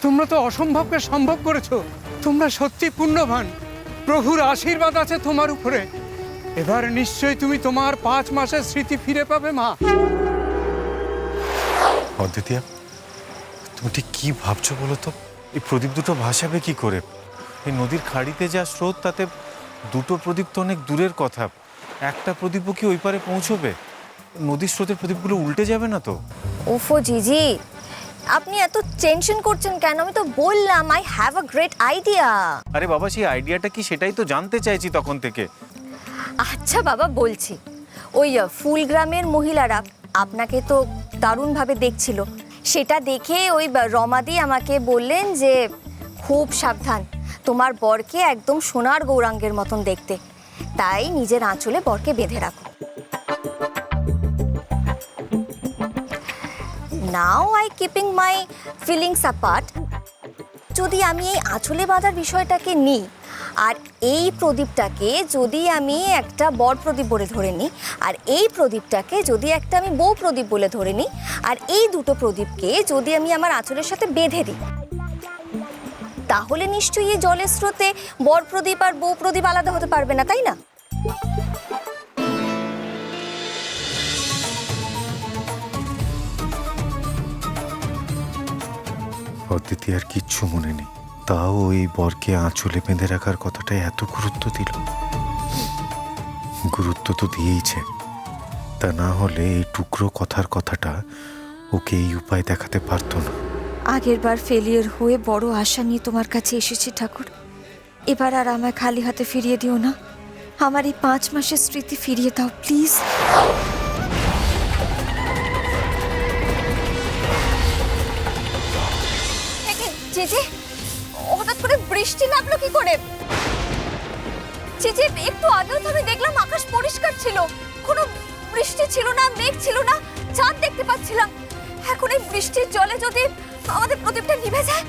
তোমরা তো অসম্ভবকে সম্ভব করেছো। তোমরা সত্যি পুণ্যবান। প্রভুর আশীর্বাদ আছে তোমার উপরে। এবার নিশ্চয়ই তুমি তোমার 5 মাসের স্মৃতি ফিরে পাবে মা। অদ্বিতীয়া, তুমি ঠিক কি ভাবছো বলো তো? এই প্রদীপ দুটো ভাসাবে কি করে? এই নদীর খাড়িতে যা স্রোত, তাতে দুটো প্রদীপ তো অনেক দূরের কথা। একটা প্রদীপও কি ওই পারে পৌঁছবে? নদীর স্রোতের প্রদীপগুলো উল্টে যাবে না তো? ওফো জিজি, আপনি এত টেনশন করছেন কেন? আমি তো বললাম I have a great idea. আরে বাবা, সেই আইডিয়াটা কি সেটাই তো জানতে চাইছি তখন থেকে। আচ্ছা বাবা, বলছি। ওই ফুলগ্রামের মহিলারা আপনাকে তো দারুণভাবে দেখছিল। সেটা দেখে ওই রমাদি আমাকে বললেন যে খুব সাবধান, তোমার বরকে একদম সোনার গৌরাঙ্গের মতন দেখতে, তাই নিজের আঁচলে বরকে বেঁধে রাখো। Now I keeping my feelings apart, যদি আমি এই আঁচলে বাঁধার বিষয়টাকে নিই আর এই প্রদীপটাকে যদি আমি একটা বর প্রদীপ বলে ধরে নিই, আর এই প্রদীপটাকে যদি একটা আমি বউ প্রদীপ বলে ধরে নিই, আর এই দুটো প্রদীপকে যদি আমি আমার আঁচলের সাথে বেঁধে দিই, তাহলে নিশ্চয়ই এই জলের স্রোতে বর প্রদীপ আর বউ প্রদীপ আলাদা হতে পারবে না, তাই না? অদ্বিতীয় আর কিচ্ছু মনে নেই, তাও ওই বরকে আঁচলে বেঁধে রাখার কথাটাই এত গুরুত্ব দিল। গুরুত্ব তো দিয়েইছে, তা না হলে এই টুকরো কথাটা ওকে এই উপায় দেখাতে পারতো না। আগের বার ফেলিয়ার হয়ে বড় আশা নিয়ে তোমার কাছে এসেছি ঠাকুর, এবার আর আমায় খালি হাতে ফিরিয়ে দিও না। আমার এই 5 মাসের স্মৃতি ফিরিয়ে দাও প্লিজ। চেচে, হঠাৎ করে বৃষ্টি নামলো কি করে? চেচে, একটু আগেও তো আমি দেখলাম আকাশ পরিষ্কার ছিল, কোনো বৃষ্টি ছিল না, মেঘ ছিল না, চাঁদ দেখতে পাচ্ছিলাম। এখন এই বৃষ্টির জলে যদি আমাদের প্রদীপটা নিভে যায়।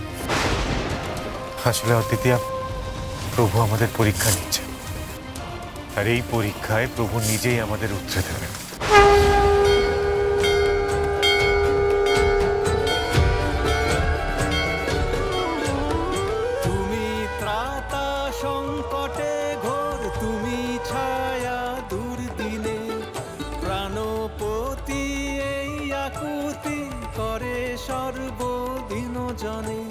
আসলে অদ্বিতীয়া, প্রভু আমাদের পরীক্ষা নিচ্ছে, আর এই পরীক্ষায় প্রভু নিজেই আমাদের উত্তরে দেবেন। তুমি ত্রাতা সংকটে ঘোর, তুমি ছায়া দুর্দিনে, প্রাণপতি এই আকুতি করে সর্বদিন জনে।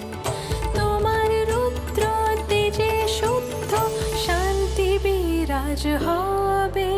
তোমার রুদ্র তেজে শুদ্ধ শান্তি বিরাজ হবে।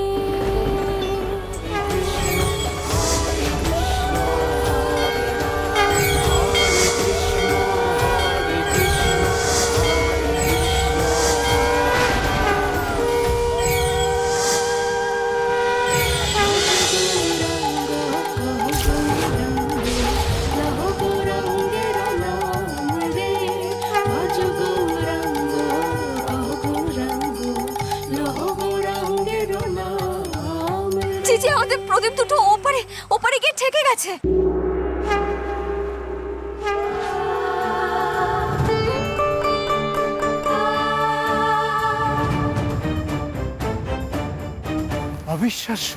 চিচি, আমাদের প্রদীপ দুটো ওপারে গিয়ে ঠেকে গেছে। অবিশ্বাস্য,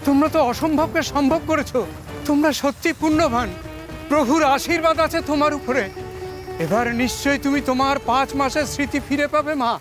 তোমরা তো অসম্ভবকে সম্ভব করেছো। তোমরা সত্যি পুণ্যবান। প্রভুর আশীর্বাদ আছে তোমার উপরে। এবার নিশ্চয়ই তুমি তোমার 5 মাসের স্মৃতি ফিরে পাবে মা।